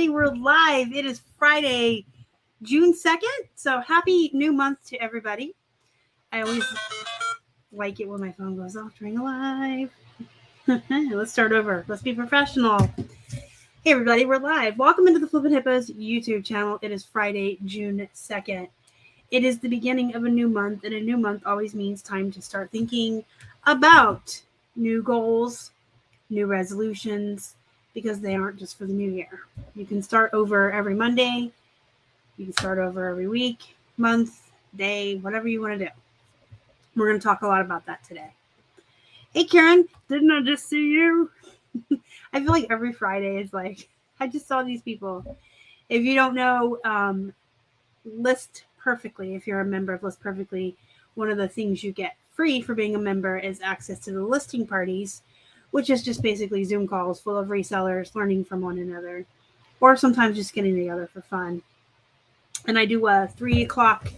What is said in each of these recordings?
everybody. We're live. It is Friday, June 2nd. So happy new month to everybody. I always like it when my phone goes off during live. Let's start over. Let's be professional. Hey, everybody. We're live. Welcome into the Flippin Hippos YouTube channel. It is Friday, June 2nd. It is the beginning of a new month, and a new month always means time to start thinking about new goals, new resolutions, because they aren't just for the new year. You can start over every Monday. You can start over every week, month, day, whatever you want to do. We're going to talk a lot about that today. Hey, Karen, didn't I just see you? I feel like every Friday is like, I just saw these people. If you don't know, List Perfectly, if you're a member of List Perfectly, one of the things you get free for being a member is access to the listing parties, which is just basically Zoom calls full of resellers learning from one another, or sometimes just getting together for fun. And I do a 3 o'clock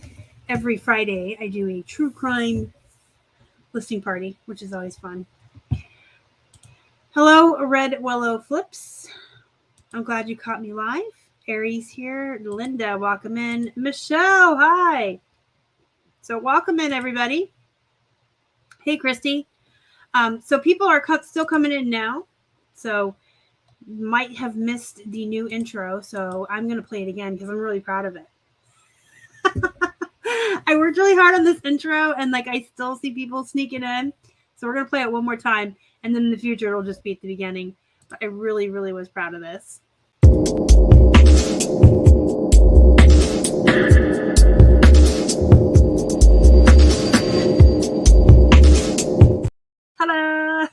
every Friday. I do a true crime listing party, which is always fun. Hello, Red Willow Flips. I'm glad you caught me live. Aries here. Linda, welcome in. Michelle, hi. So welcome in, everybody. Hey, Christy. So people are still coming in now, so might have missed the new intro, so I'm going to play it again because I'm really proud of it. I worked really hard on this intro, and I still see people sneaking in, so we're going to play it one more time, and then in the future it'll just be at the beginning. But I really, really was proud of this. Hello,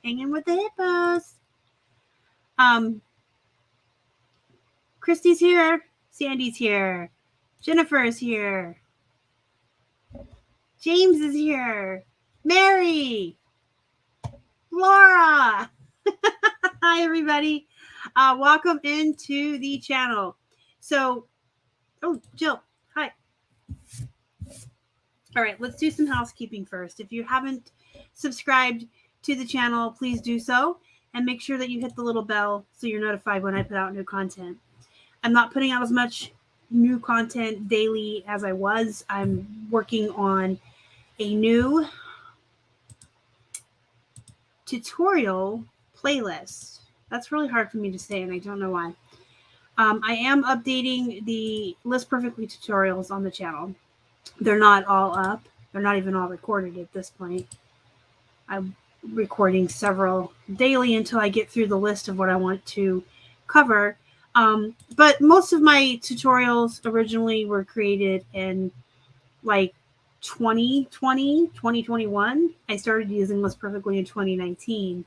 hanging with the hippos. Christy's here. Sandy's here. Jennifer is here. James is here. Mary. Laura. Hi, everybody. Welcome into the channel. So, Jill. Hi. All right, let's do some housekeeping first. If you haven't subscribed to the channel, please do so. And make sure that you hit the little bell so you're notified when I put out new content. I'm not putting out as much new content daily as I was. I'm working on a new tutorial playlist. That's really hard for me to say, and I don't know why. I am updating the List Perfectly tutorials on the channel. They're not all up. They're not even all recorded at this point. I'm recording several daily until I get through the list of what I want to cover. But most of my tutorials originally were created in 2020, 2021. I started using List Perfectly in 2019.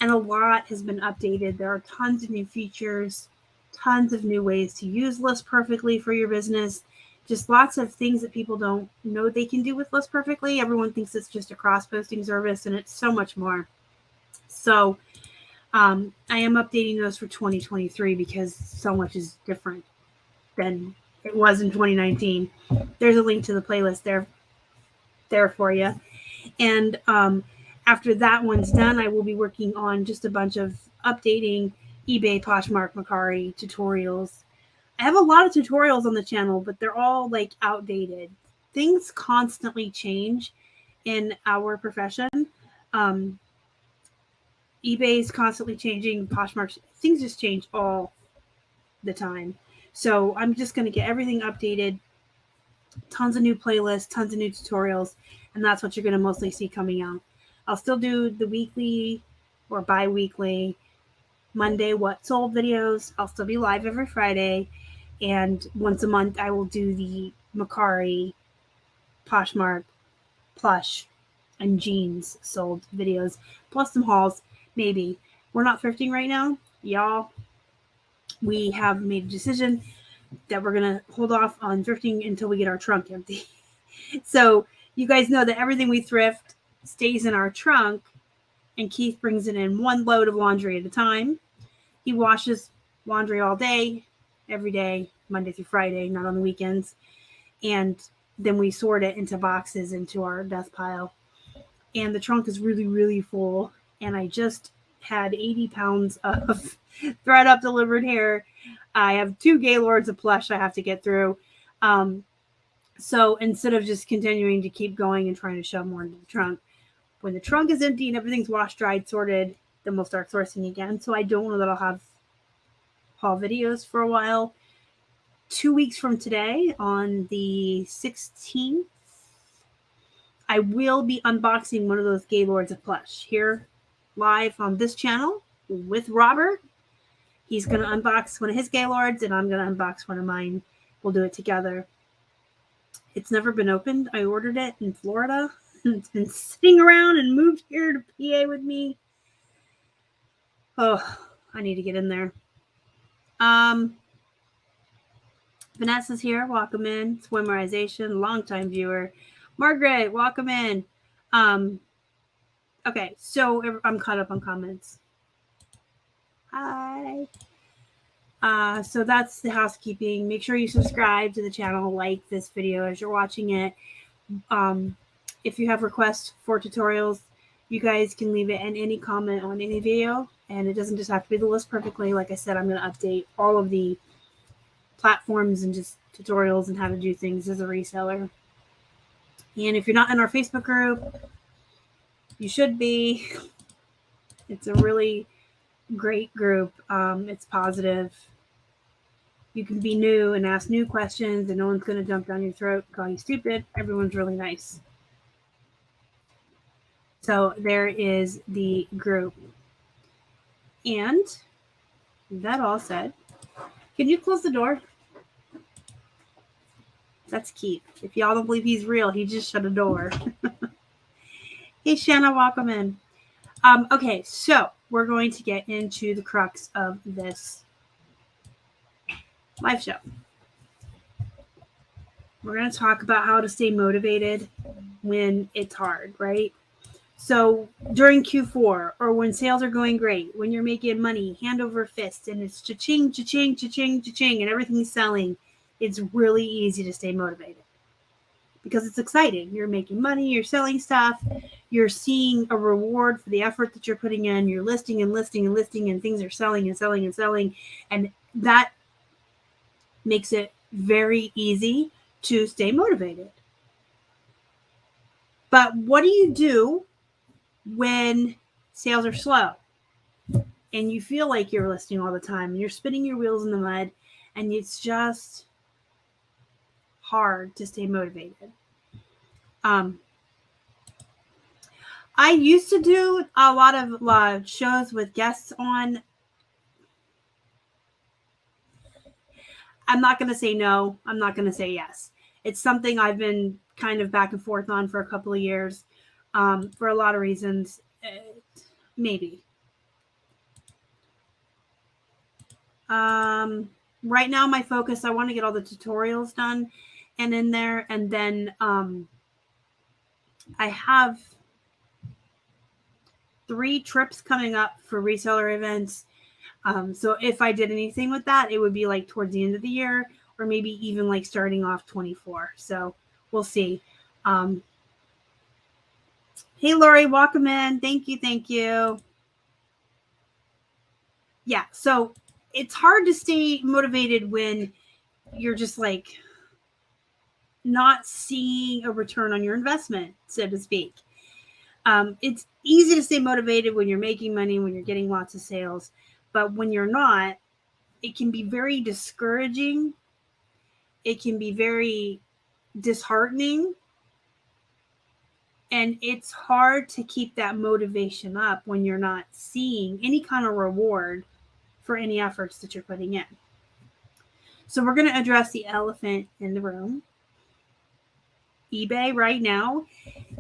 And a lot has been updated. There are tons of new features, tons of new ways to use List Perfectly for your business. Just lots of things that people don't know they can do with List Perfectly. Everyone thinks it's just a cross-posting service, and it's so much more. So I am updating those for 2023 because so much is different than it was in 2019. There's a link to the playlist there for you. And after that one's done, I will be working on just a bunch of updating eBay, Poshmark, Mercari tutorials. I have a lot of tutorials on the channel, but they're all outdated. Things constantly change in our profession. eBay's constantly changing, Poshmark, things just change all the time. So I'm just going to get everything updated. Tons of new playlists, tons of new tutorials, and that's what you're going to mostly see coming out. I'll still do the weekly or bi-weekly Monday What Sold videos. I'll still be live every Friday. And once a month, I will do the Mercari, Poshmark, Plush, and jeans sold videos, plus some hauls, maybe. We're not thrifting right now, y'all. We have made a decision that we're going to hold off on thrifting until we get our trunk empty. So you guys know that everything we thrift stays in our trunk, and Keith brings it in one load of laundry at a time. He washes laundry all day, every day, Monday through Friday, not on the weekends. And then we sort it into boxes into our death pile. And the trunk is really, really full. And I just had 80 pounds of thread up delivered here. I have 2 Gaylords of plush I have to get through. So instead of just continuing to keep going and trying to shove more into the trunk, when the trunk is empty and everything's washed, dried, sorted, then we'll start sourcing again. So I don't know that I'll have haul videos for a while. 2 weeks from today, on the 16th, I will be unboxing one of those Gaylords of plush here live on this channel with Robert. He's going to unbox one of his Gaylords, and I'm going to unbox one of mine. We'll do it together. It's never been opened. I ordered it in Florida. It's been sitting around and moved here to PA with me. Oh, I need to get in there. Vanessa's here. Welcome in. Swimmerization, longtime viewer. Margaret, welcome in. Okay, so I'm caught up on comments. Hi. So that's the housekeeping. Make sure you subscribe to the channel, like this video as you're watching it. If you have requests for tutorials, you guys can leave it in any comment on any video, and it doesn't just have to be the list perfectly. Like I said, I'm going to update all of the platforms and just tutorials and how to do things as a reseller. And if you're not in our Facebook group, you should be. It's a really great group. It's positive. You can be new and ask new questions, and no one's going to jump down your throat and call you stupid. Everyone's really nice. So there is the group. And that all said, can you close the door? That's Keith. If y'all don't believe he's real, he just shut a door. Hey, Shanna, welcome in. Okay, so we're going to get into the crux of this live show. We're going to talk about how to stay motivated when it's hard, right? So during Q4, or when sales are going great, when you're making money hand over fist and it's cha-ching, cha-ching, cha-ching, cha-ching, and everything's selling, it's really easy to stay motivated because it's exciting. You're making money, you're selling stuff, you're seeing a reward for the effort that you're putting in, you're listing and listing and listing, and things are selling and selling and selling. And that makes it very easy to stay motivated. But what do you do when sales are slow and you feel like you're listing all the time and you're spinning your wheels in the mud and it's just hard to stay motivated? I used to do a lot of shows with guests on. I'm not going to say no. I'm not going to say yes. It's something I've been kind of back and forth on for a couple of years, for a lot of reasons. Maybe. Right now, my focus, I want to get all the tutorials done and in there. And then I have 3 trips coming up for reseller events. So if I did anything with that, it would be like towards the end of the year, or maybe even like starting off 24. So we'll see. Hey, Lori, welcome in. Thank you. Thank you. Yeah. So it's hard to stay motivated when you're just like not seeing a return on your investment, so to speak. It's easy to stay motivated when you're making money, when you're getting lots of sales. But when you're not, it can be very discouraging. It can be very disheartening. And it's hard to keep that motivation up when you're not seeing any kind of reward for any efforts that you're putting in. So we're going to address the elephant in the room. eBay right now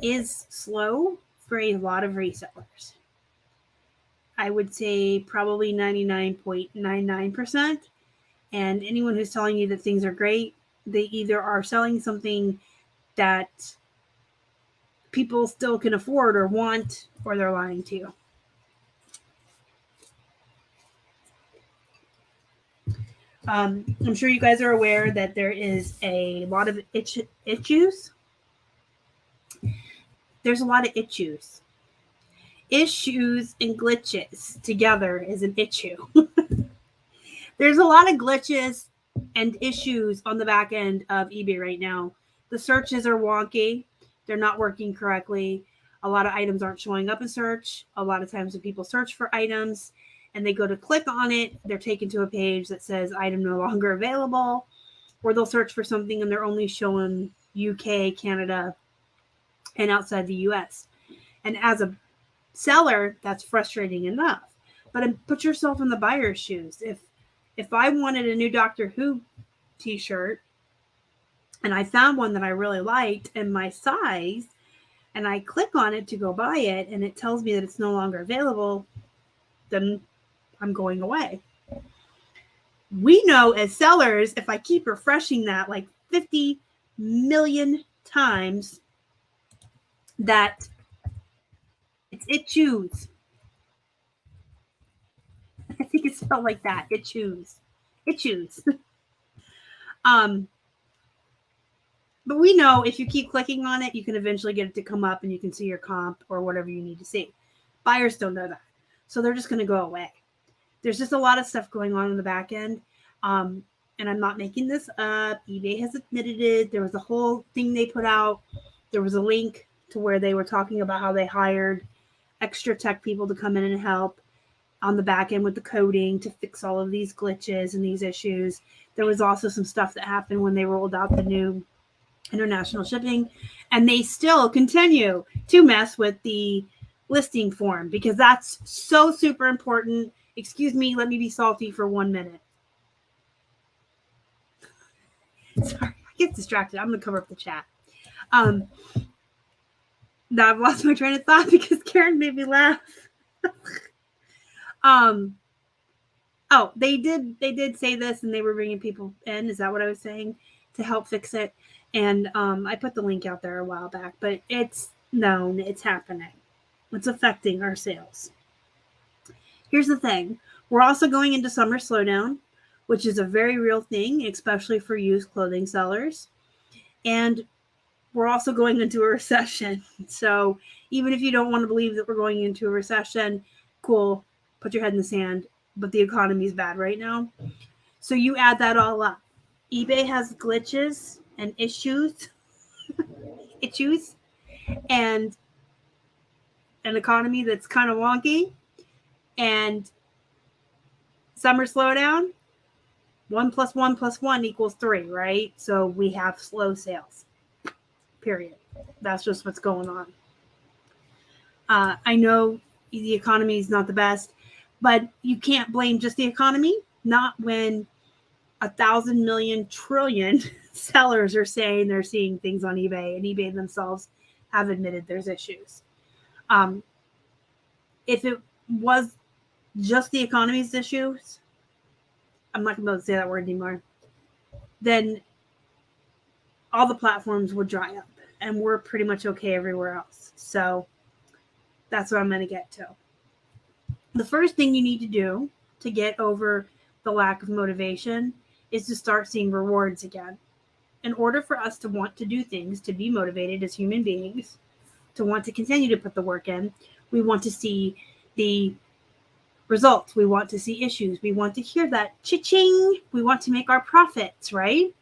is slow for a lot of resellers. I would say probably 99.99%. And anyone who's telling you that things are great, they either are selling something that people still can afford or want, or they're lying to you. I'm sure you guys are aware that there is a lot of issues. There's a lot of issues. Issues and glitches together is an issue. There's a lot of glitches and issues on the back end of eBay right now. The searches are wonky. They're not working correctly. A lot of items aren't showing up in search. A lot of times when people search for items and they go to click on it, they're taken to a page that says item no longer available, or they'll search for something and they're only showing UK, Canada, and outside the US. And as a seller, that's frustrating enough. But put yourself in the buyer's shoes. If I wanted a new Doctor Who t-shirt and I found one that I really liked and my size, and I click on it to go buy it and it tells me that it's no longer available, then I'm going away. We know as sellers, if I keep refreshing that like 50 million times, that it chews. I think it's spelled like that. It chews. But we know if you keep clicking on it, you can eventually get it to come up and you can see your comp or whatever you need to see. Buyers don't know that. So they're just going to go away. There's just a lot of stuff going on in the back end. And I'm not making this up. eBay has admitted it. There was a whole thing they put out. There was a link to where they were talking about how they hired extra tech people to come in and help on the back end with the coding to fix all of these glitches and these issues. There was also some stuff that happened when they rolled out the new international shipping, and they still continue to mess with the listing form because that's so super important. Excuse me, let me be salty for 1 minute. Sorry, I get distracted. I'm going to cover up the chat. Now I've lost my train of thought because Karen made me laugh. Oh, they did say this, and they were bringing people in. Is that what I was saying? To help fix it. And I put the link out there a while back, but it's known, it's happening. It's affecting our sales. Here's the thing. We're also going into summer slowdown, which is a very real thing, especially for used clothing sellers. And we're also going into a recession. So even if you don't want to believe that we're going into a recession, cool, put your head in the sand. But the economy is bad right now. So you add that all up. eBay has glitches and issues, and an economy that's kind of wonky, and summer slowdown. 1 + 1 + 1 = 3, right? So we have slow sales. Period. That's just what's going on. I know the economy is not the best, but you can't blame just the economy. Not when 1,000 million trillion sellers are saying they're seeing things on eBay, and eBay themselves have admitted there's issues. If it was just the economy's issues, I'm not going to be able to say that word anymore, then all the platforms would dry up, and we're pretty much okay everywhere else. So that's what I'm going to get to. The first thing you need to do to get over the lack of motivation is to start seeing rewards again. In order for us to want to do things, to be motivated as human beings, to want to continue to put the work in, we want to see the results. We want to see issues. We want to hear that cha-ching. We want to make our profits, right?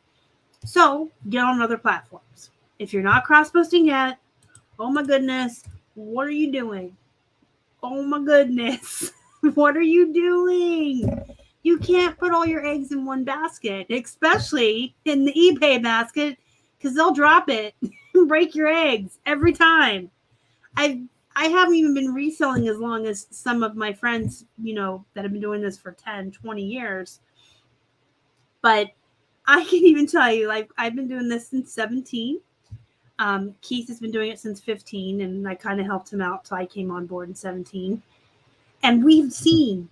So get on other platforms. If you're not cross-posting yet, oh my goodness, what are you doing? Oh my goodness, what are you doing? You can't put all your eggs in one basket, especially in the eBay basket, because they'll drop it and break your eggs every time. I haven't even been reselling as long as some of my friends, that have been doing this for 10, 20 years. But I can even tell you, I've been doing this since 17. Keith has been doing it since 15, and I kind of helped him out till I came on board in 17. And we've seen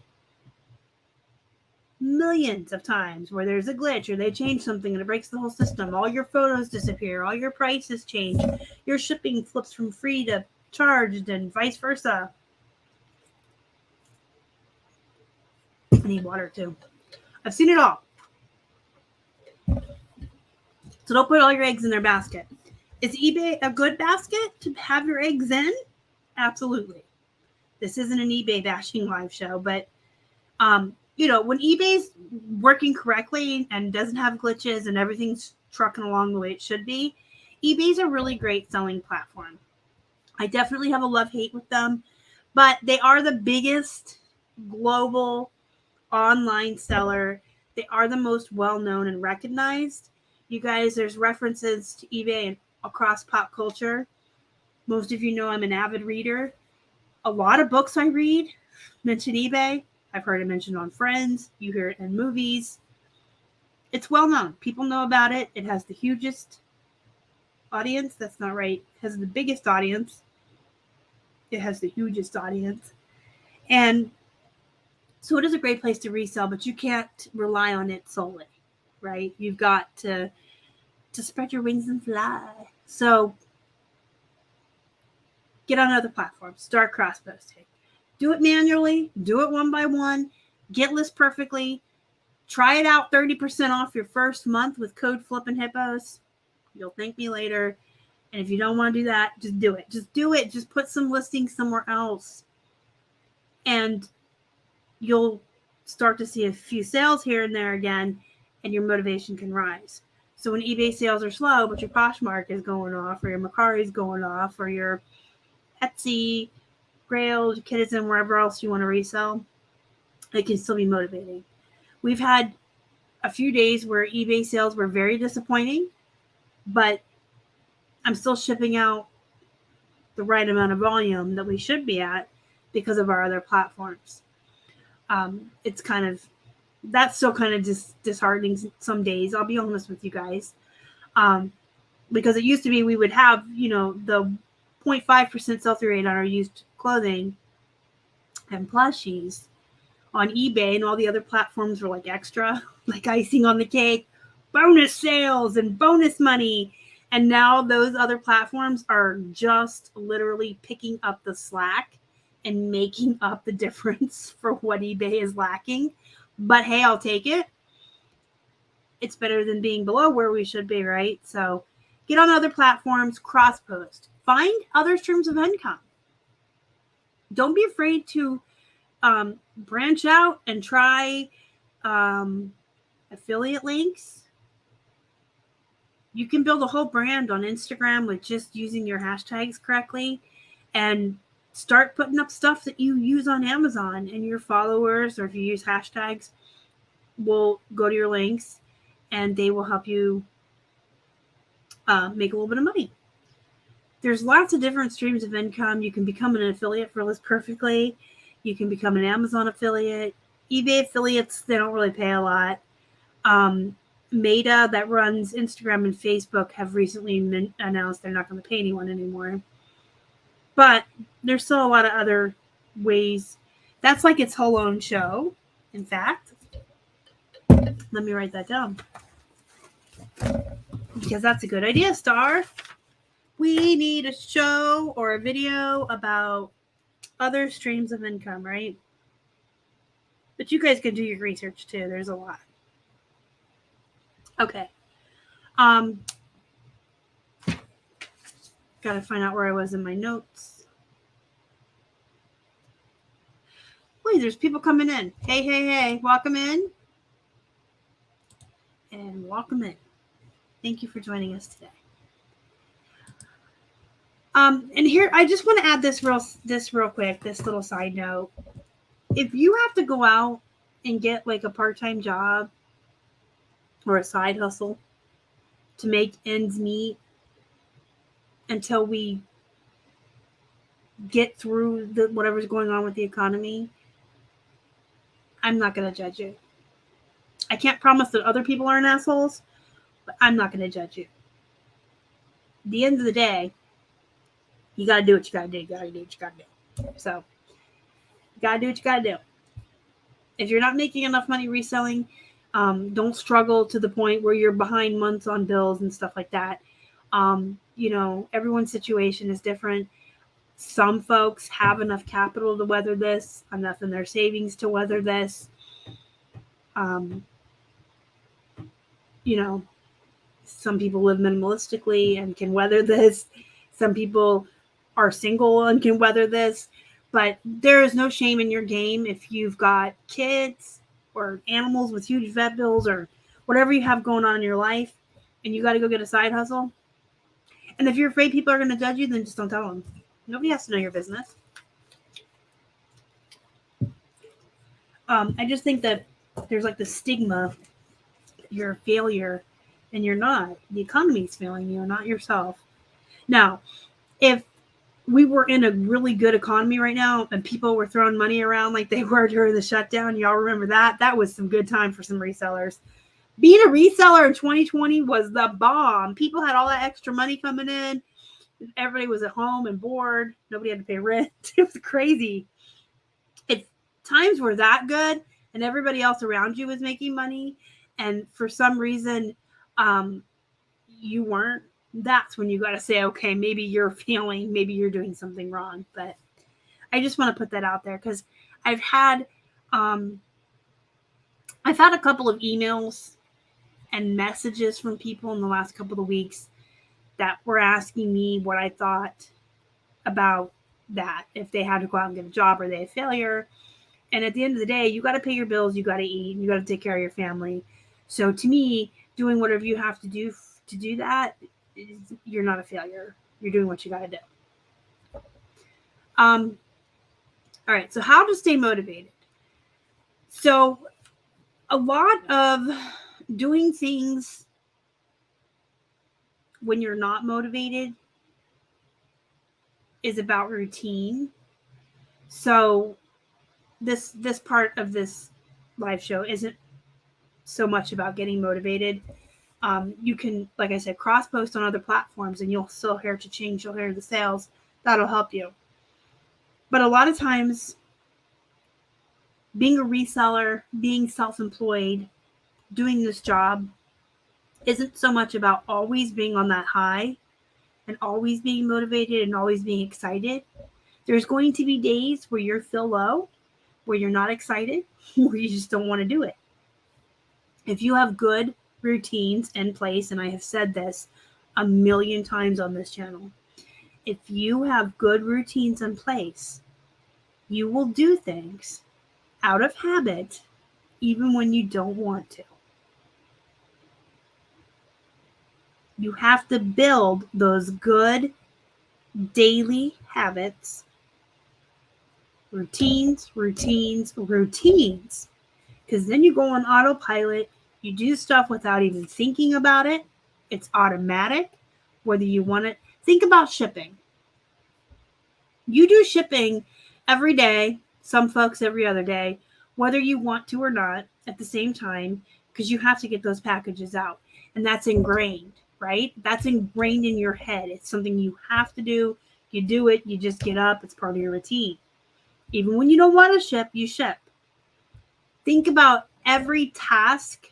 millions of times where there's a glitch or they change something and it breaks the whole system. All your photos disappear. All your prices change. Your shipping flips from free to charged and vice versa. I need water too. I've seen it all. So don't put all your eggs in their basket. Is eBay a good basket to have your eggs in? Absolutely. This isn't an eBay bashing live show, but when eBay's working correctly and doesn't have glitches and everything's trucking along the way it should be, eBay's a really great selling platform. I definitely have a love-hate with them, but they are the biggest global online seller. They are the most well-known and recognized. You guys, there's references to eBay and across pop culture. Most of you know I'm an avid reader. A lot of books I read mention eBay. I've heard it mentioned on Friends. You hear it in movies. It's well known. People know about it. It has the hugest audience. That's not right. It has the biggest audience. It has the hugest audience. And so it is a great place to resell, but you can't rely on it solely, right? You've got to spread your wings and fly. So get on other platforms. Start cross-posting. Do it manually. Do it one by one. Get list perfectly. Try it out 30% off your first month with code flippinhippos. You'll thank me later. And if you don't want to do that, just do it. Just do it. Just put some listings somewhere else. And you'll start to see a few sales here and there again, and your motivation can rise. So when eBay sales are slow, but your Poshmark is going off, or your Mercari is going off, or your Etsy, Grail, Citizen, wherever else you want to resell, it can still be motivating. We've had a few days where eBay sales were very disappointing, but I'm still shipping out the right amount of volume that we should be at because of our other platforms. It's kind of, that's still kind of disheartening some days. I'll be honest with you guys. Because it used to be we would have, the 0.5% sell-through rate on our used clothing and plushies on eBay, and all the other platforms were like extra, like icing on the cake, bonus sales and bonus money. And now those other platforms are just literally picking up the slack and making up the difference for what eBay is lacking. But hey, I'll take it. It's better than being below where we should be, right? So get on other platforms, cross-post. Find other streams of income. Don't be afraid to branch out and try affiliate links. You can build a whole brand on Instagram with just using your hashtags correctly, and start putting up stuff that you use on Amazon, and your followers, or if you use hashtags, will go to your links and they will help you make a little bit of money. There's lots of different streams of income. You can become an affiliate for List Perfectly. You can become an Amazon affiliate. eBay affiliates, they don't really pay a lot. Meta, that runs Instagram and Facebook, have recently announced they're not going to pay anyone anymore. But there's still a lot of other ways. That's like its whole own show, in fact. Let me write that down, because that's a good idea, Star. We need a show or a video about other streams of income, right? But you guys can do your research too. There's a lot. Okay. Gotta find out where I was in my notes. Wait, there's people coming in. Hey. Welcome in. And welcome in. Thank you for joining us today. And here, I just want to add this real quick, this little side note. If you have to go out and get like a part-time job or a side hustle to make ends meet until we get through whatever's going on with the economy, I'm not going to judge you. I can't promise that other people aren't assholes, but I'm not going to judge you. At the end of the day, you got to do what you got to do. You got to do what you got to do. So, you got to do what you got to do. If you're not making enough money reselling, don't struggle to the point where you're behind months on bills and stuff like that. Everyone's situation is different. Some folks have enough capital to weather this, enough in their savings to weather this. Some people live minimalistically and can weather this. Some people are single and can weather this. But there is no shame in your game if you've got kids, or animals with huge vet bills or whatever you have going on in your life, and you got to go get a side hustle. And if you're afraid people are going to judge you, then just don't tell them. Nobody has to know your business. I just think that there's like the stigma, you're a failure, and you're not. The economy's failing you, not yourself. Now, if we were in a really good economy right now and people were throwing money around like they were during the shutdown, y'all remember that? That was some good time for some resellers. Being a reseller in 2020 was the bomb. People had all that extra money coming in. Everybody was at home and bored. Nobody had to pay rent. It was crazy. If times were that good and everybody else around you was making money and for some reason you weren't, that's when you got to say, okay, maybe you're failing, maybe you're doing something wrong. But I just want to put that out there because I've had a couple of emails and messages from people in the last couple of weeks that were asking me what I thought about that, if they had to go out and get a job or they a failure. And at the end of the day, you got to pay your bills, you got to eat, you got to take care of your family. So to me, doing whatever you have to do that, you're not a failure. You're doing what you got to do. All right. So how to stay motivated. So a lot of doing things when you're not motivated is about routine. So this part of this live show isn't so much about getting motivated. You can, like I said, cross post on other platforms and you'll still hear to change. You'll hear the sales. That'll help you. But a lot of times being a reseller, being self-employed, doing this job isn't so much about always being on that high and always being motivated and always being excited. There's going to be days where you feel low, where you're not excited, where you just don't want to do it. If you have good routines in place, and I have said this a million times on this channel, if you have good routines in place, you will do things out of habit even when you don't want to. You have to build those good daily habits, routines, because then you go on autopilot. You do stuff without even thinking about it. It's automatic, whether you want it. Think about shipping. You do shipping every day, some folks every other day, whether you want to or not, at the same time, because you have to get those packages out. And that's ingrained, right? That's ingrained in your head. It's something you have to do. You do it. You just get up. It's part of your routine. Even when you don't want to ship, you ship. Think about every task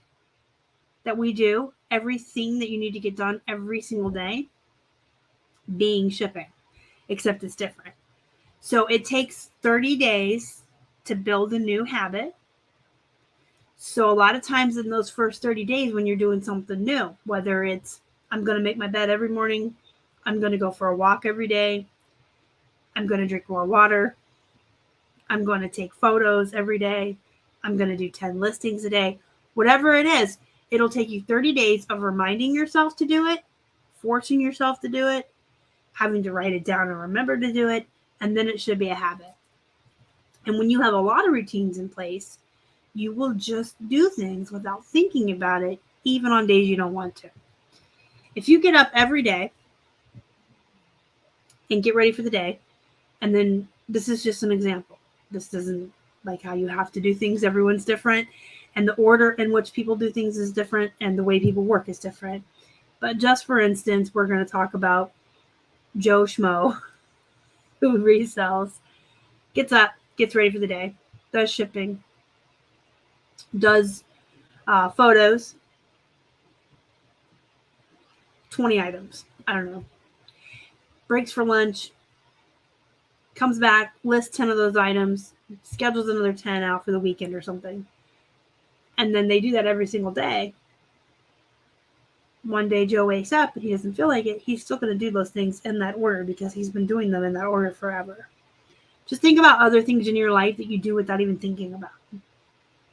that we do, everything that you need to get done every single day being shipping, except it's different. So it takes 30 days to build a new habit. So a lot of times in those first 30 days when you're doing something new, whether it's I'm going to make my bed every morning, I'm going to go for a walk every day, I'm going to drink more water, I'm going to take photos every day, I'm going to do 10 listings a day, whatever it is, it'll take you 30 days of reminding yourself to do it, forcing yourself to do it, having to write it down and remember to do it, and then it should be a habit. And when you have a lot of routines in place, you will just do things without thinking about it, even on days you don't want to. If you get up every day and get ready for the day, and then this is just an example. This doesn't like how you have to do things. Everyone's different. And the order in which people do things is different. And the way people work is different. But just for instance, we're going to talk about Joe Schmo, who resells, gets up, gets ready for the day, does shipping, does photos, 20 items. I don't know. Breaks for lunch, comes back, lists 10 of those items, schedules another 10 out for the weekend or something. And then they do that every single day. One day Joe wakes up and he doesn't feel like it. He's still going to do those things in that order because he's been doing them in that order forever. Just think about other things in your life that you do without even thinking about.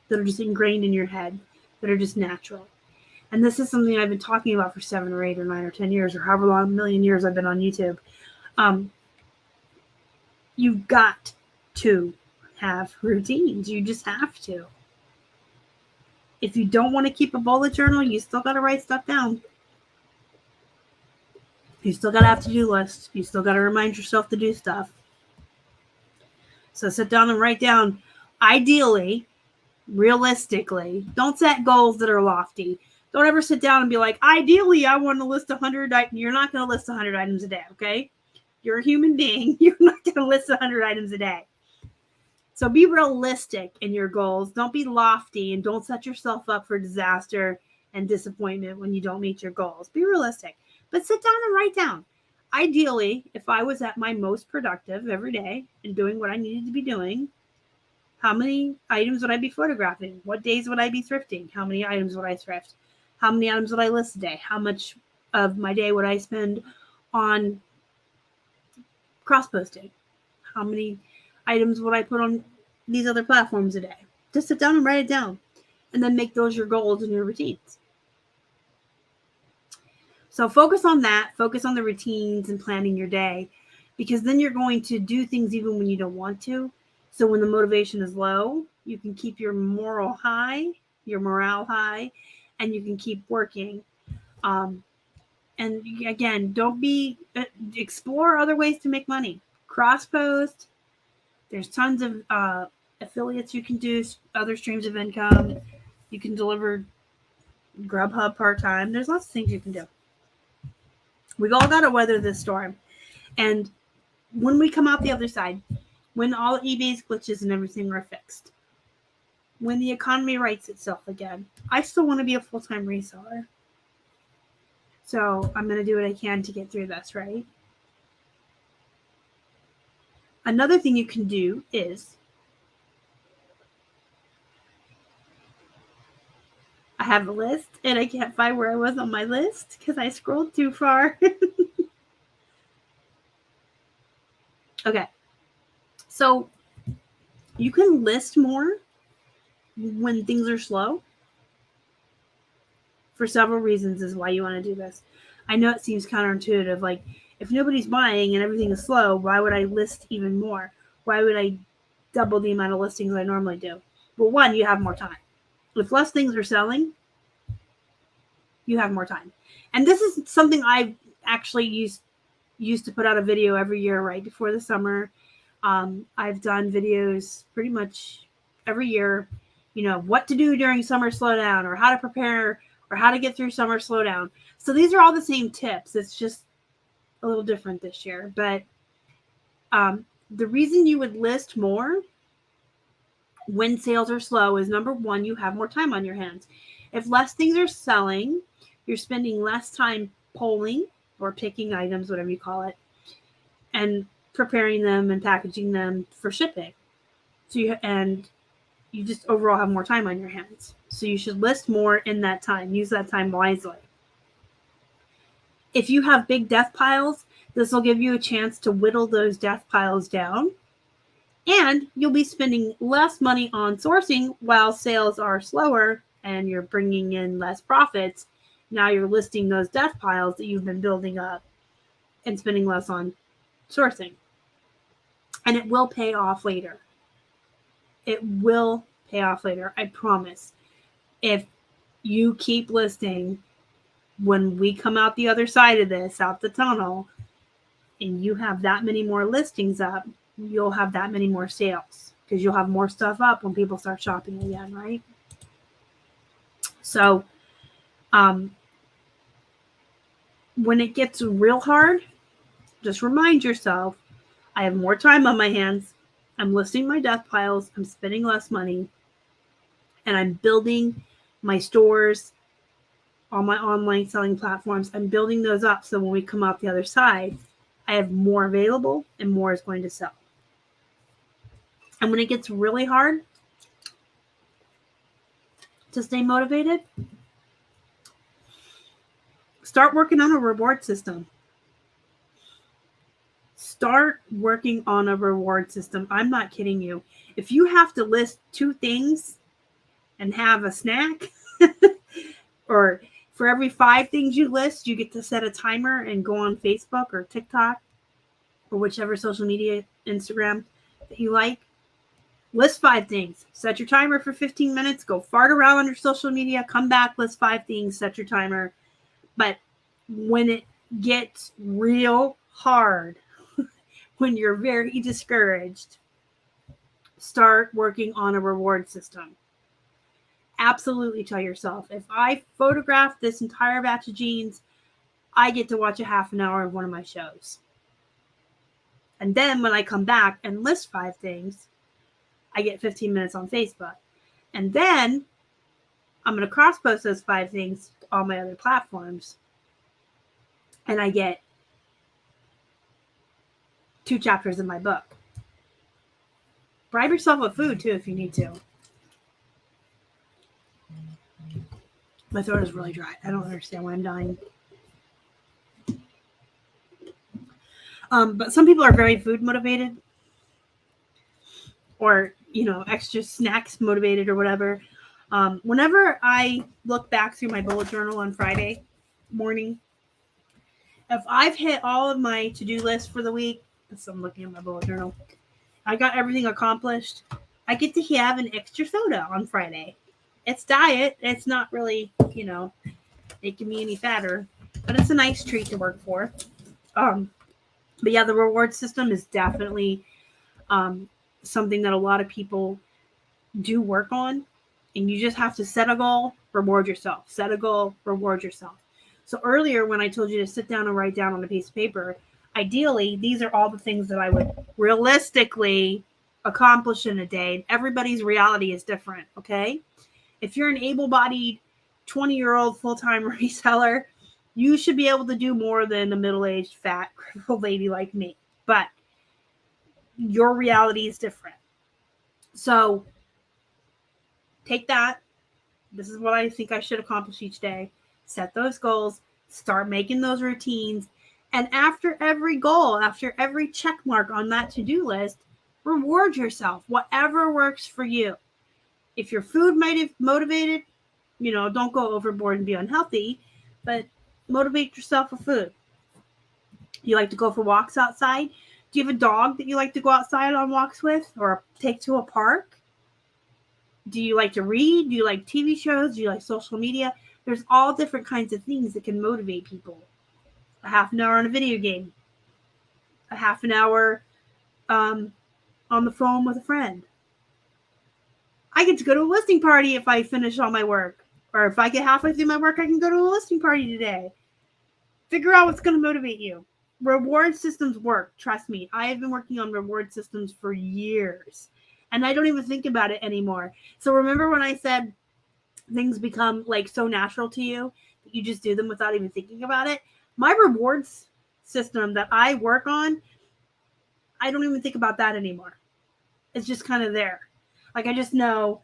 that are just ingrained in your head, that are just natural. And this is something I've been talking about for 7 or 8 or 9 or 10 years, or however long, million years I've been on YouTube. You've got to have routines. You just have to. If you don't want to keep a bullet journal, you still got to write stuff down. You still got to have to-do lists. You still got to remind yourself to do stuff. So sit down and write down, ideally, realistically, don't set goals that are lofty. Don't ever sit down and be like, ideally, I want to list 100 items. You're not going to list 100 items a day, okay? You're a human being. You're not going to list 100 items a day. So be realistic in your goals. Don't be lofty, and don't set yourself up for disaster and disappointment when you don't meet your goals. Be realistic. But sit down and write down. Ideally, if I was at my most productive every day and doing what I needed to be doing, how many items would I be photographing? What days would I be thrifting? How many items would I thrift? How many items would I list a day? How much of my day would I spend on cross-posting? How many items would I put on these other platforms a day? Just sit down and write it down, and then make those your goals and your routines. So focus on that. Focus on the routines and planning your day, because then you're going to do things even when you don't want to. So when the motivation is low, you can keep your morale high, and you can keep working. And again, explore other ways to make money. Cross-post. There's tons of affiliates you can do, other streams of income. You can deliver Grubhub part-time. There's lots of things you can do. We've all got to weather this storm. And when we come out the other side, when all eBay's glitches and everything are fixed, when the economy rights itself again, I still want to be a full-time reseller. So I'm going to do what I can to get through this, right? Another thing you can do is, I have a list and I can't find where I was on my list because I scrolled too far. Okay. So you can list more when things are slow. For several reasons is why you want to do this. I know it seems counterintuitive. Like, if nobody's buying and everything is slow, why would I list even more? Why would I double the amount of listings I normally do? Well, one, you have more time. If less things are selling, you have more time. And this is something I've actually used to put out a video every year right before the summer. I've done videos pretty much every year, what to do during summer slowdown, or how to prepare, or how to get through summer slowdown. So these are all the same tips. It's just a little different this year. But the reason you would list more when sales are slow is, number one, you have more time on your hands. If less things are selling, you're spending less time polling or picking items, whatever you call it, and preparing them and packaging them for shipping. So you just overall have more time on your hands. So you should list more in that time. Use that time wisely. If you have big death piles, this will give you a chance to whittle those death piles down, and you'll be spending less money on sourcing while sales are slower and you're bringing in less profits. Now you're listing those death piles that you've been building up and spending less on sourcing. And it will pay off later. It will pay off later, I promise. If you keep listing, when we come out the other side of this, out the tunnel, and you have that many more listings up, you'll have that many more sales, because you'll have more stuff up when people start shopping again, right? So when it gets real hard, just remind yourself, I have more time on my hands. I'm listing my death piles. I'm spending less money. And I'm building my stores on my online selling platforms. I'm building those up so when we come out the other side, I have more available and more is going to sell. And when it gets really hard to stay motivated, start working on a reward system. Start working on a reward system. I'm not kidding you. If you have to list 2 things and have a snack. Or for every 5 things you list, you get to set a timer and go on Facebook or TikTok or whichever social media, Instagram that you like. List 5 things. Set your timer for 15 minutes. Go fart around on your social media. Come back, list 5 things, set your timer. But when it gets real hard, when you're very discouraged, start working on a reward system. Absolutely tell yourself, if I photograph this entire batch of jeans, I get to watch a half an hour of one of my shows. And then when I come back and list 5 things, I get 15 minutes on Facebook. And then I'm going to cross-post those 5 things to all my other platforms. And I get 2 chapters in my book. Bribe yourself with food, too, if you need to. My throat is really dry. I don't understand why I'm dying. But some people are very food motivated. Or, extra snacks motivated or whatever. Whenever I look back through my bullet journal on Friday morning, if I've hit all of my to-do list for the week, so I'm looking at my bullet journal, I got everything accomplished, I get to have an extra soda on Friday. It's diet. It's not really, making me any fatter, but it's a nice treat to work for. But yeah, the reward system is definitely something that a lot of people do work on, and you just have to set a goal, reward yourself. Set a goal, reward yourself. So earlier when I told you to sit down and write down on a piece of paper, ideally, these are all the things that I would realistically accomplish in a day. Everybody's reality is different, okay? If you're an able-bodied 20-year-old full-time reseller, you should be able to do more than a middle-aged, fat, crippled lady like me. But your reality is different. So take that. This is what I think I should accomplish each day. Set those goals. Start making those routines. And after every goal, after every check mark on that to-do list, reward yourself. Whatever works for you. If you're food motivated, don't go overboard and be unhealthy, but motivate yourself with food. You like to go for walks outside? Do you have a dog that you like to go outside on walks with or take to a park? Do you like to read? Do you like TV shows? Do you like social media? There's all different kinds of things that can motivate people. A half an hour on a video game. A half an hour on the phone with a friend. I get to go to a listing party if I finish all my work. Or if I get halfway through my work, I can go to a listing party today. Figure out what's going to motivate you. Reward systems work. Trust me. I have been working on reward systems for years. And I don't even think about it anymore. So remember when I said things become so natural to you that you just do them without even thinking about it? My rewards system that I work on, I don't even think about that anymore. It's just kind of there. I just know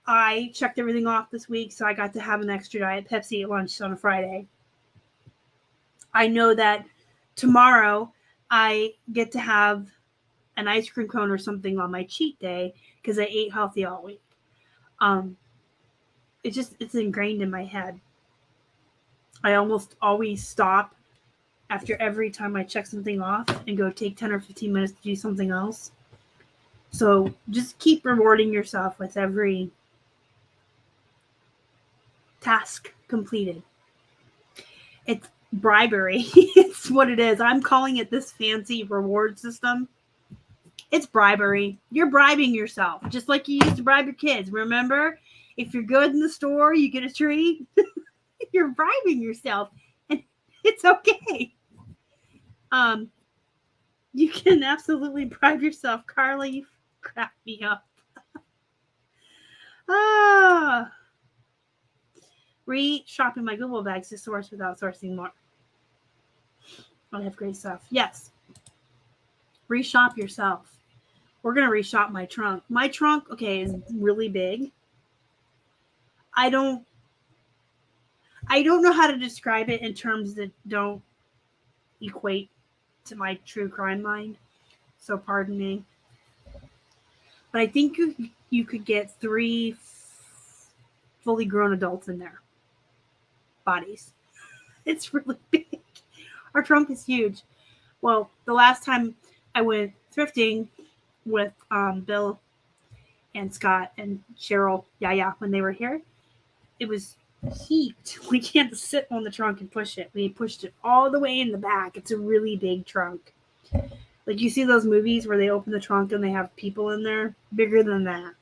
I checked everything off this week, so I got to have an extra diet Pepsi at lunch on a Friday. I know that tomorrow I get to have an ice cream cone or something on my cheat day because I ate healthy all week. It's ingrained in my head. I almost always stop after every time I check something off and go take 10 or 15 minutes to do something else. So just keep rewarding yourself with every task completed. It's bribery. It's what it is. I'm calling it this fancy reward system. It's bribery. You're bribing yourself, just like you used to bribe your kids. Remember, if you're good in the store, you get a treat. You're bribing yourself, and it's okay. You can absolutely bribe yourself. Carly, you crack me up. Re-shopping my Google bags to source without sourcing more. I have great stuff. Yes. Reshop yourself. We're going to reshop my trunk. My trunk, okay, is really big. I don't know how to describe it in terms that don't equate to my true crime mind. So pardon me. But I think you could get 3 fully grown adults in there. Bodies. It's really big. Our trunk is huge. Well, the last time I went thrifting with Bill and Scott and Cheryl, when they were here, it was heaped. We can't sit on the trunk and push it. We pushed it all the way in the back. It's a really big trunk. Like you see those movies where they open the trunk and they have people in there? Bigger than that.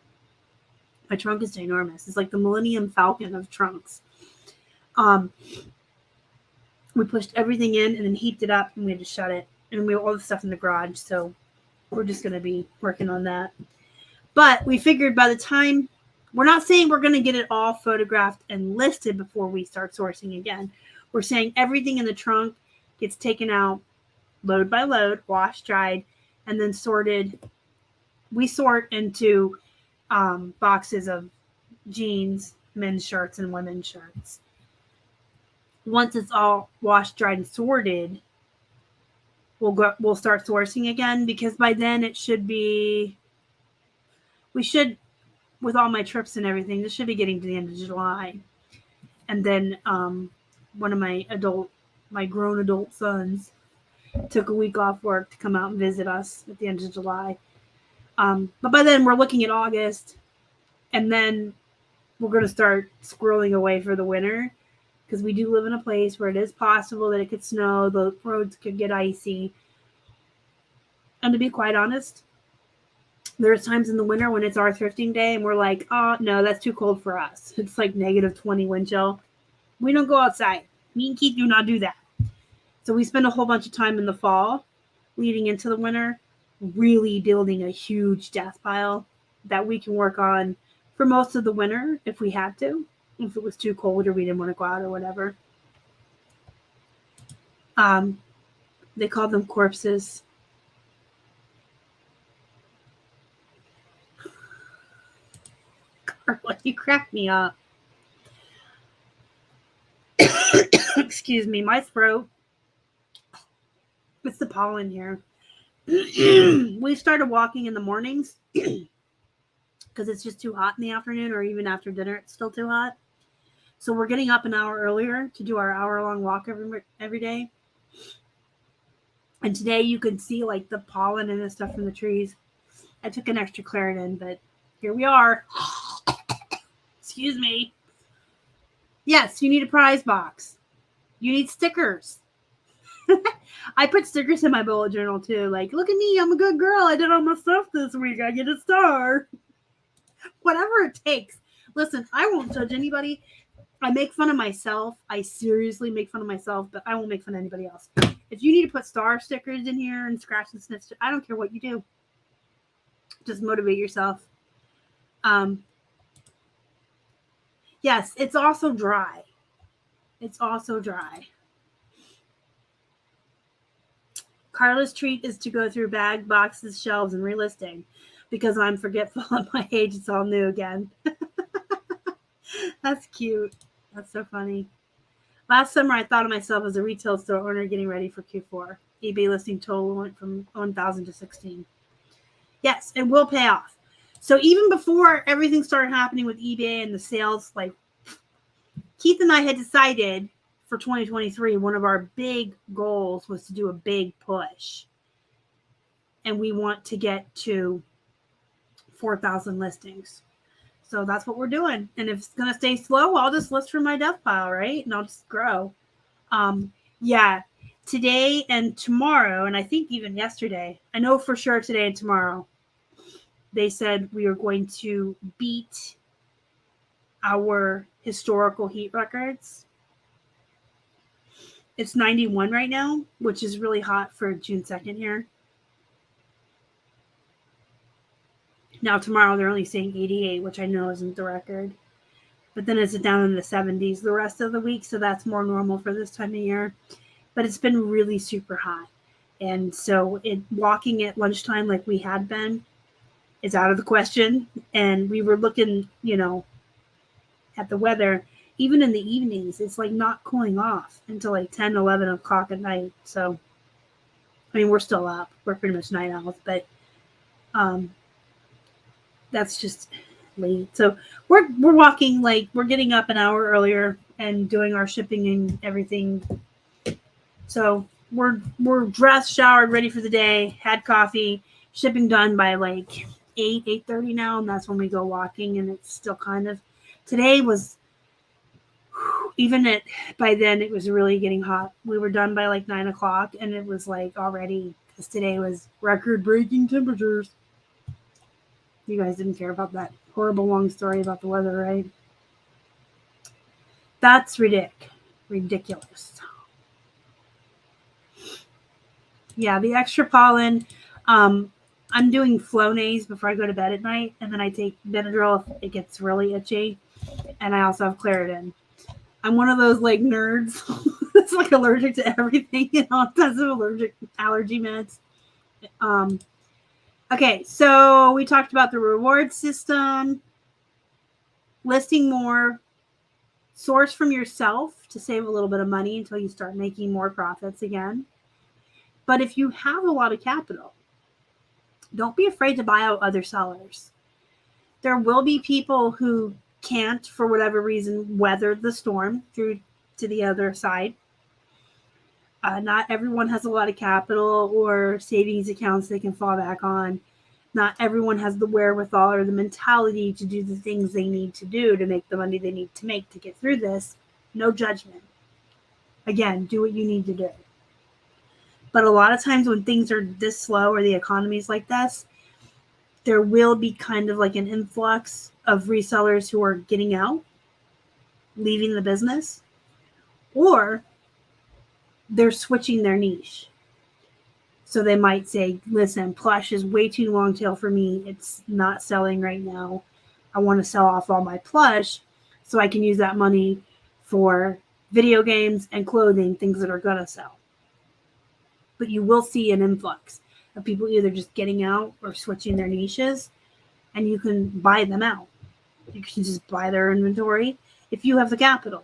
My trunk is ginormous. It's like the Millennium Falcon of trunks. We pushed everything in and then heaped it up and we had to shut it. And we have all the stuff in the garage, so we're just going to be working on that. But we figured by the time, we're not saying we're going to get it all photographed and listed before we start sourcing again. We're saying everything in the trunk gets taken out load by load, washed, dried, and then sorted. We sort into boxes of jeans, men's shirts, and women's shirts. Once it's all washed, dried, and sorted, we'll start sourcing again, because by then it should be, with all my trips and everything, this should be getting to the end of July. And then one of my grown adult sons took a week off work to come out and visit us at the end of July. But by then we're looking at August, and then we're going to start squirreling away for the winter, because we do live in a place where it is possible that it could snow, the roads could get icy. And to be quite honest, there's times in the winter when it's our thrifting day and we're like, oh, no, that's too cold for us. It's like -20 wind chill. We don't go outside. Me and Keith do not do that. So we spend a whole bunch of time in the fall leading into the winter really building a huge death pile that we can work on for most of the winter if we had to. If it was too cold or we didn't want to go out or whatever. They call them corpses. Carla, you crack me up. Excuse me, my throat. It's the pollen here. We started walking in the mornings because it's just too hot in the afternoon, or even after dinner, it's still too hot. So we're getting up an hour earlier to do our hour-long walk every day. And today you could see like the pollen and the stuff from the trees. I took an extra Claritin, but here we are. Excuse me. Yes, you need a prize box. You need stickers. I put stickers in my bullet journal too. Like, look at me, I'm a good girl. I did all my stuff this week. I get a star. Whatever it takes. Listen, I won't judge anybody. I make fun of myself. I seriously make fun of myself, but I won't make fun of anybody else. If you need to put star stickers in here and scratch and sniff, I don't care what you do. Just motivate yourself. Yes, it's also dry. It's also dry. Carla's treat is to go through bag, boxes, shelves, and relisting. Because I'm forgetful at my age, it's all new again. That's cute. That's so funny. Last summer, I thought of myself as a retail store owner getting ready for Q4. eBay listing total went from 1,000 to 16. Yes, it will pay off. So even before everything started happening with eBay and the sales, like Keith and I had decided for 2023, one of our big goals was to do a big push. And we want to get to 4,000 listings. So that's what we're doing. And if it's going to stay slow, I'll just list from my death pile, right? And I'll just grow. Yeah, today and tomorrow, and I think even yesterday, I know for sure today and tomorrow, they said we are going to beat our historical heat records. It's 91 right now, which is really hot for June 2nd here. Now tomorrow they're only saying 88, which I know isn't the record. But then it's down in the 70s the rest of the week, so that's more normal for this time of year. But it's been really super hot. And so walking at lunchtime like we had been is out of the question. And we were looking, at the weather. Even in the evenings, it's like not cooling off until like 10, 11 o'clock at night. So, I mean, we're still up. We're pretty much night owls. But that's just late. So we're walking, like, we're getting up an hour earlier and doing our shipping and everything. So we're dressed, showered, ready for the day, had coffee, shipping done by like 8:30 now, and that's when we go walking. And it's still kind of, today was, even at, by then it was really getting hot. We were done by like 9 o'clock, and it was like already, because today was record breaking temperatures. You guys didn't care about that horrible long story about the weather, right? That's ridiculous. Yeah, the extra pollen. I'm doing Flonase before I go to bed at night, and then I take Benadryl if it gets really itchy, and I also have Claritin. I'm one of those like nerds that's like allergic to everything and all kinds of allergy meds. Okay, so we talked about the reward system, listing more, source from yourself to save a little bit of money until you start making more profits again. But if you have a lot of capital, don't be afraid to buy out other sellers. There will be people who can't, for whatever reason, weather the storm through to the other side. Not everyone has a lot of capital or savings accounts they can fall back on. Not everyone has the wherewithal or the mentality to do the things they need to do to make the money they need to make to get through this. No judgment. Again, do what you need to do. But a lot of times when things are this slow or the economy's like this, there will be kind of like an influx of resellers who are getting out, leaving the business, or they're switching their niche. So they might say, listen, Plush is way too long tail for me. It's not selling right now. I want to sell off all my Plush so I can use that money for video games and clothing, things that are going to sell. But you will see an influx of people either just getting out or switching their niches, and you can buy them out. You can just buy their inventory if you have the capital.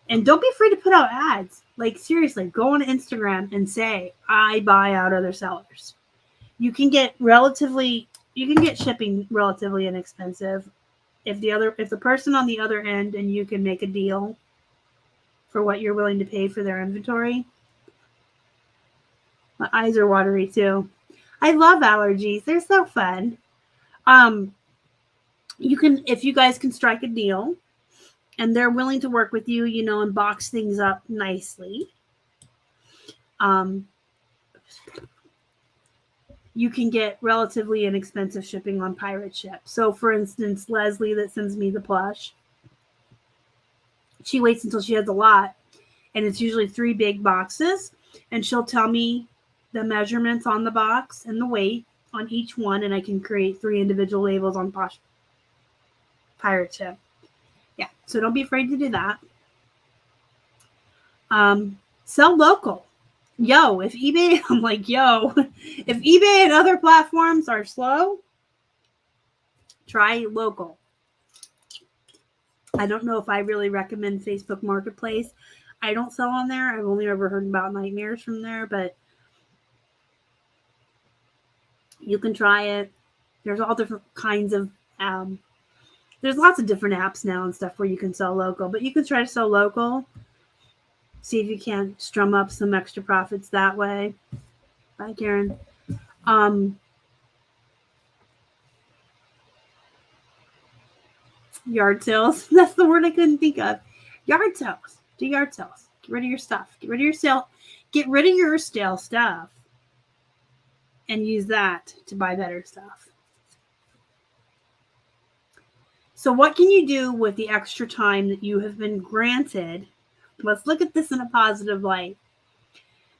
And don't be afraid to put out ads. Like, seriously, go on Instagram and say, I buy out other sellers. You can get shipping relatively inexpensive. If the person on the other end and you can make a deal for what you're willing to pay for their inventory. My eyes are watery too. I love allergies. They're so fun. If you guys can strike a deal and they're willing to work with you, and box things up nicely, you can get relatively inexpensive shipping on pirate ship. So for instance, Leslie that sends me the Plush, she waits until she has a lot, and it's usually 3 big boxes, and she'll tell me the measurements on the box and the weight on each one, and I can create 3 individual labels on Posh pirate ship. Yeah, so don't be afraid to do that. Sell local. If eBay and other platforms are slow, try local. I don't know if I really recommend Facebook Marketplace. I don't sell on there. I've only ever heard about nightmares from there, but you can try it. There's all different kinds of, there's lots of different apps now and stuff where you can sell local, but you can try to sell local. See if you can strum up some extra profits that way. Bye, Karen. Yard sales. That's the word I couldn't think of. Yard sales. Do yard sales. Get rid of your stuff. Get rid of your stale stuff. And use that to buy better stuff. So what can you do with the extra time that you have been granted? Let's look at this in a positive light.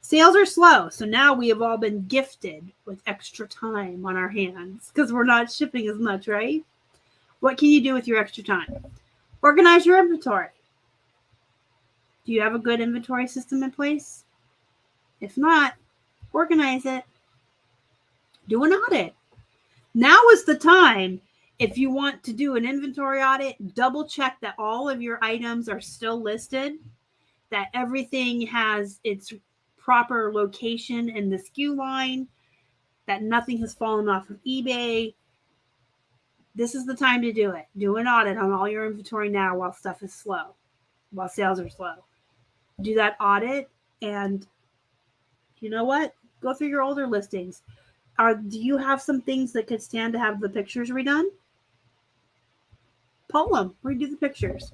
Sales are slow, so now we have all been gifted with extra time on our hands because we're not shipping as much, right? What can you do with your extra time? Organize your inventory. Do you have a good inventory system in place? If not, organize it. Do an audit. Now is the time. If you want to do an inventory audit, double check that all of your items are still listed, that everything has its proper location in the SKU line, that nothing has fallen off of eBay. This is the time to do it. Do an audit on all your inventory now while stuff is slow, while sales are slow. Do that audit, and you know what? Go through your older listings. Do you have some things that could stand to have the pictures redone? Pull them, redo the pictures.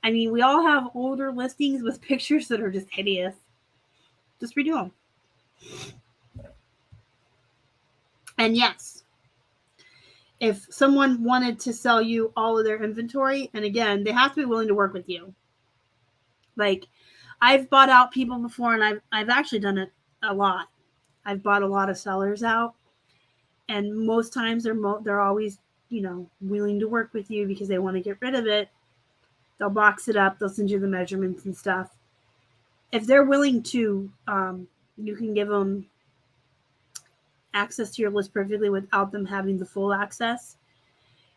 I mean, we all have older listings with pictures that are just hideous. Just redo them. And yes, if someone wanted to sell you all of their inventory, and again, they have to be willing to work with you. Like, I've bought out people before, and I've actually done it a lot. I've bought a lot of sellers out, and most times they're always, willing to work with you because they want to get rid of it. They'll box it up. They'll send you the measurements and stuff. If they're willing to, you can give them access to your list perfectly without them having the full access.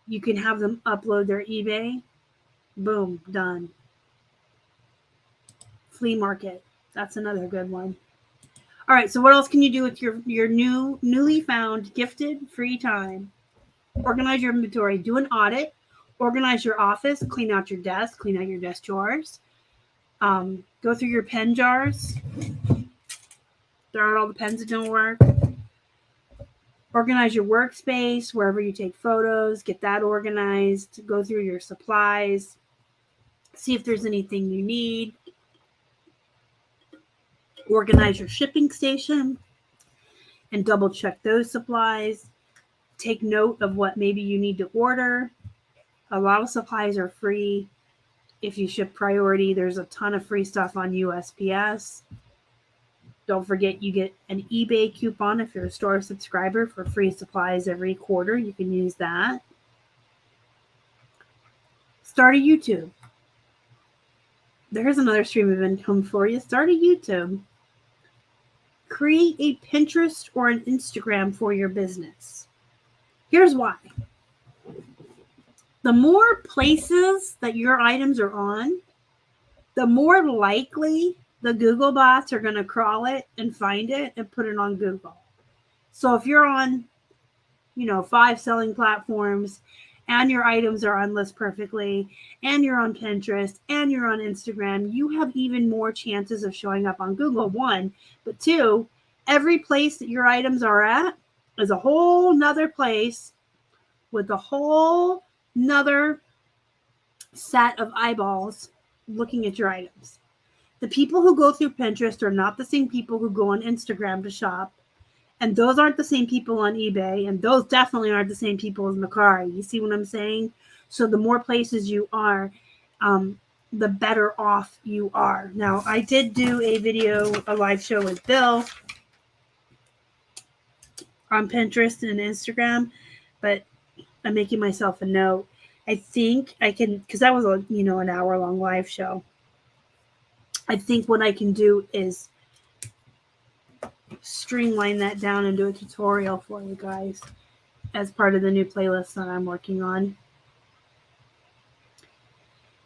You can have them upload their eBay. Boom, done. Flea market. That's another good one. All right, so what else can you do with your newly found gifted free time? Organize your inventory. Do an audit. Organize your office. Clean out your desk. Clean out your desk drawers. Go through your pen jars. Throw out all the pens that don't work. Organize your workspace, wherever you take photos. Get that organized. Go through your supplies. See if there's anything you need. Organize your shipping station and double check those supplies. Take note of what maybe you need to order. A lot of supplies are free. If you ship priority, there's a ton of free stuff on USPS. Don't forget you get an eBay coupon if you're a store subscriber for free supplies every quarter. You can use that. Start a YouTube. There's another stream of income for you. Start a YouTube. Create a Pinterest or an Instagram for your business. Here's why. The more places that your items are on, the more likely the Google bots are going to crawl it and find it and put it on Google. So if you're on, 5 selling platforms and your items are on List Perfectly and you're on Pinterest and you're on Instagram, you have even more chances of showing up on Google, 1. But 2, every place that your items are at is a whole nother place with a whole nother set of eyeballs looking at your items. The people who go through Pinterest are not the same people who go on Instagram to shop. And those aren't the same people on eBay. And those definitely aren't the same people as Mercari. You see what I'm saying? So the more places you are, the better off you are. Now, I did do a live show with Bill on Pinterest and Instagram, but I'm making myself a note. I think I can, because that was an hour-long live show. I think what I can do is streamline that down and do a tutorial for you guys as part of the new playlist that I'm working on.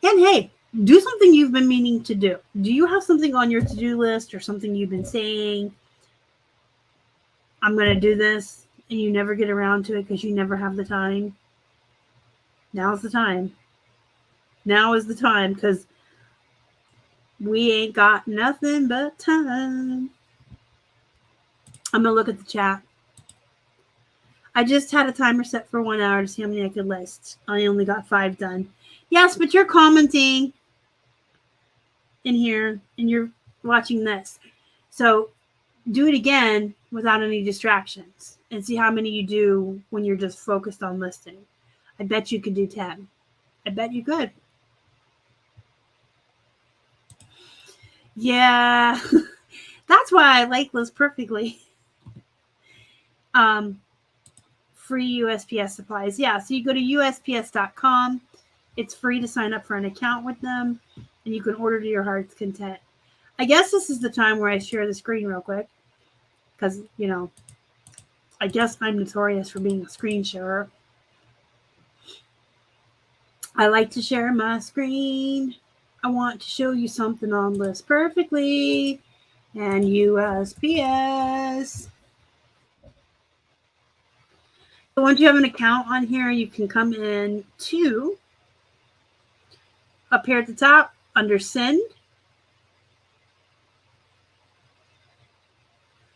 And hey, do something you've been meaning to do. Do you have something on your to-do list or something you've been saying, I'm going to do this, and you never get around to it because you never have the time? Now's the time. Now is the time, because we ain't got nothing but time. I'm going to look at the chat. I just had a timer set for 1 hour to see how many I could list. I only got 5 done. Yes, but you're commenting in here and you're watching this. So do it again without any distractions and see how many you do when you're just focused on listing. I bet you could do 10. I bet you could. Yeah, that's why I like List Perfectly. Free USPS supplies. Yeah, so you go to USPS.com. It's free to sign up for an account with them, and you can order to your heart's content. I guess this is the time where I share the screen real quick, because, I guess I'm notorious for being a screen sharer. I like to share my screen. I want to show you something on List Perfectly and USPS. So once you have an account on here, you can come in to up here at the top under send.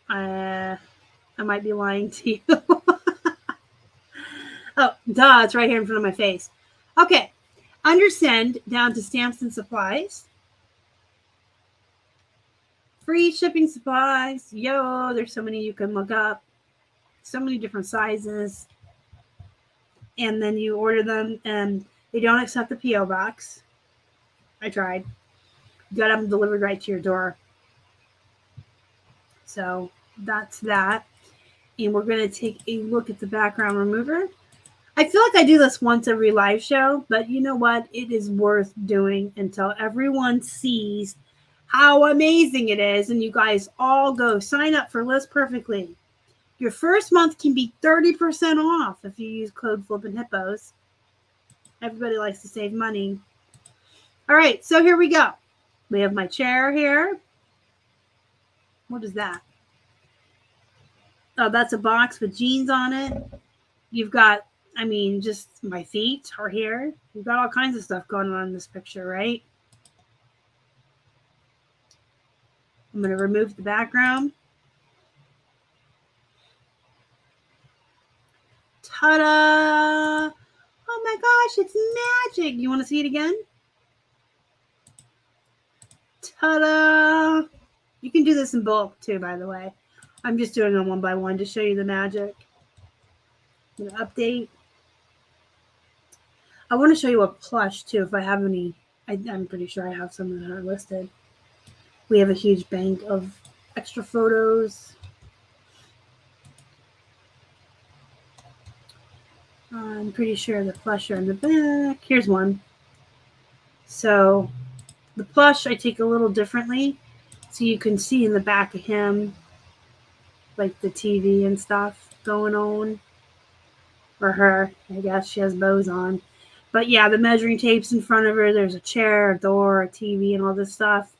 I might be lying to you. Oh, duh, it's right here in front of my face. Okay, under send down to stamps and supplies. Free shipping supplies. Yo, there's so many you can look up. So many different sizes. And then you order them and they don't accept the P.O. box. I tried. Got them delivered right to your door. So that's that. And we're going to take a look at the background remover. I feel like I do this once every live show, but you know what? It is worth doing until everyone sees how amazing it is. And you guys all go sign up for List Perfectly. Your first month can be 30% off if you use code flippinhippos. Everybody likes to save money. All right, so here we go. We have my chair here. What is that? Oh, that's a box with jeans on it. You've got, I mean, just my feet are here. You've got all kinds of stuff going on in this picture, right? I'm going to remove the background. Ta-da! Oh my gosh, it's magic. You want to see it again? Ta-da! You can do this in bulk too, by the way. I'm just doing them one by one to show you the magic. I'm going to update. I want to show you a plush too if I have any. I'm pretty sure I have some that are listed. We have a huge bank of extra photos. I'm pretty sure the plush are in the back. Here's one. So the plush I take a little differently. So you can see in the back of him, like the TV and stuff going on. Or her. I guess she has bows on. But yeah, the measuring tape's in front of her. There's a chair, a door, a TV, and all this stuff.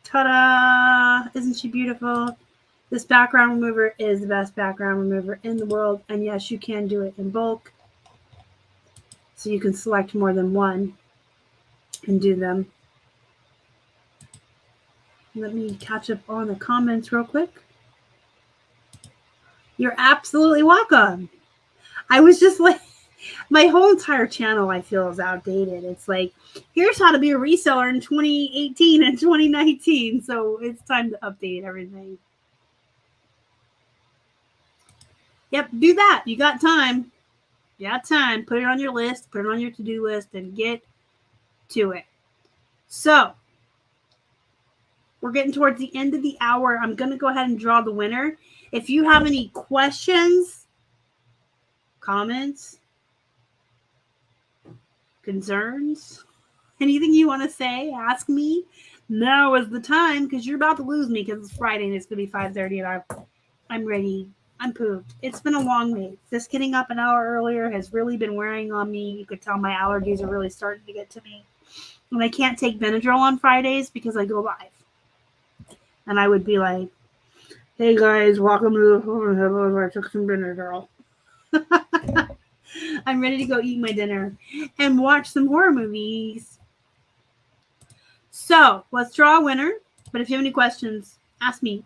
Ta-da! Isn't she beautiful? This background remover is the best background remover in the world. And yes, you can do it in bulk. So you can select more than one and do them. Let me catch up on the comments real quick. You're absolutely welcome. I was just like, my whole entire channel, I feel, is outdated. It's like, here's how to be a reseller in 2018 and 2019. So it's time to update everything. Yep, do that. You got time. You got time. Put it on your list. Put it on your to-do list and get to it. So we're getting towards the end of the hour. I'm going to go ahead and draw the winner. If you have any questions, comments, concerns, anything you want to say, ask me. Now is the time because you're about to lose me because it's Friday and it's going to be 5:30 and I'm ready. I'm pooped. It's been a long week. Just getting up an hour earlier has really been wearing on me. You could tell my allergies are really starting to get to me. And I can't take Benadryl on Fridays because I go live. And I would be like, hey guys, welcome to the phone. I took some Benadryl. I'm ready to go eat my dinner and watch some horror movies. So let's draw a winner. But if you have any questions, ask me.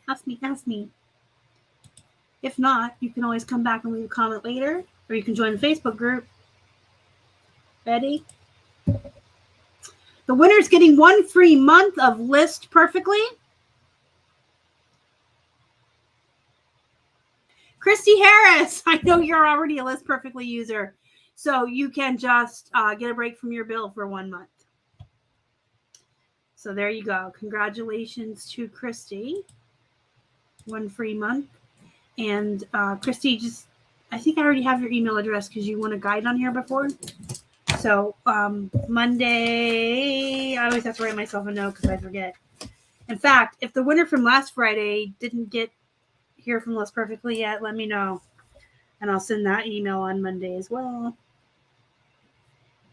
If not, you can always come back and leave a comment later, or you can join the Facebook group. Ready? The winner's getting 1 free month of List Perfectly. Christy Harris, I know you're already a List Perfectly user, so you can just get a break from your bill for 1 month. So there you go. Congratulations to Christy. 1 free month. And Christy, I think I already have your email address because you want a guide on here before. So Monday, I always have to write myself a note because I forget. In fact, if the winner from last Friday didn't get hear from List Perfectly yet, let me know. And I'll send that email on Monday as well.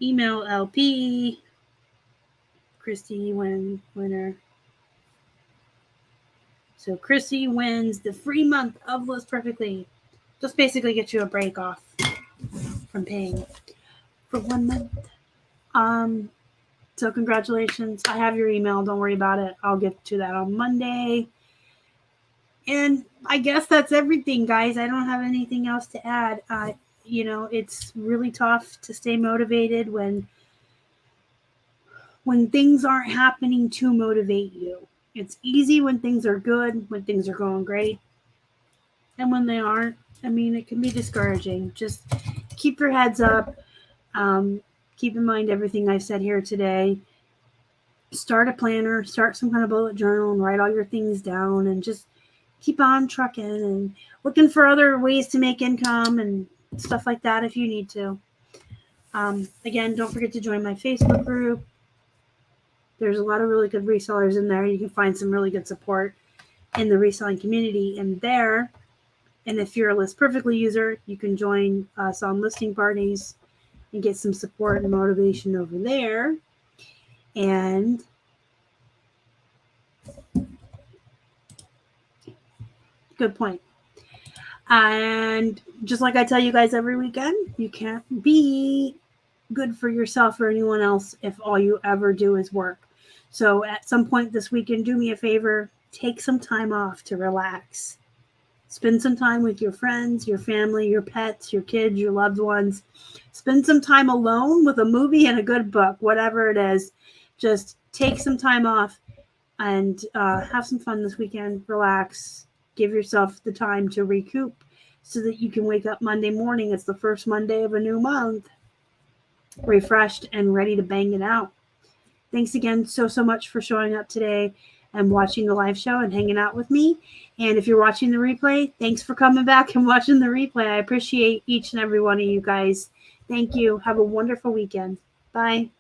Email LP. Christy winner. So Chrissy wins the free month of List Perfectly. Just basically get you a break off from paying for 1 month. So congratulations. I have your email. Don't worry about it. I'll get to that on Monday. And I guess that's everything, guys. I don't have anything else to add. It's really tough to stay motivated when things aren't happening to motivate you. It's easy when things are good, when things are going great. And when they aren't, it can be discouraging. Just keep your heads up. Keep in mind everything I've said here today. Start a planner, start some kind of bullet journal and write all your things down and just keep on trucking and looking for other ways to make income and stuff like that if you need to. Again, don't forget to join my Facebook group. There's a lot of really good resellers in there. You can find some really good support in the reselling community in there. And if you're a List Perfectly user, you can join us on listing parties and get some support and motivation over there. And good point. And just like I tell you guys every weekend, you can't be good for yourself or anyone else if all you ever do is work. So at some point this weekend, do me a favor, take some time off to relax. Spend some time with your friends, your family, your pets, your kids, your loved ones. Spend some time alone with a movie and a good book, whatever it is. Just take some time off and have some fun this weekend. Relax. Give yourself the time to recoup so that you can wake up Monday morning. It's the first Monday of a new month. Refreshed and ready to bang it out. Thanks again so much for showing up today and watching the live show and hanging out with me. And if you're watching the replay, thanks for coming back and watching the replay. I appreciate each and every one of you guys. Thank you. Have a wonderful weekend. Bye.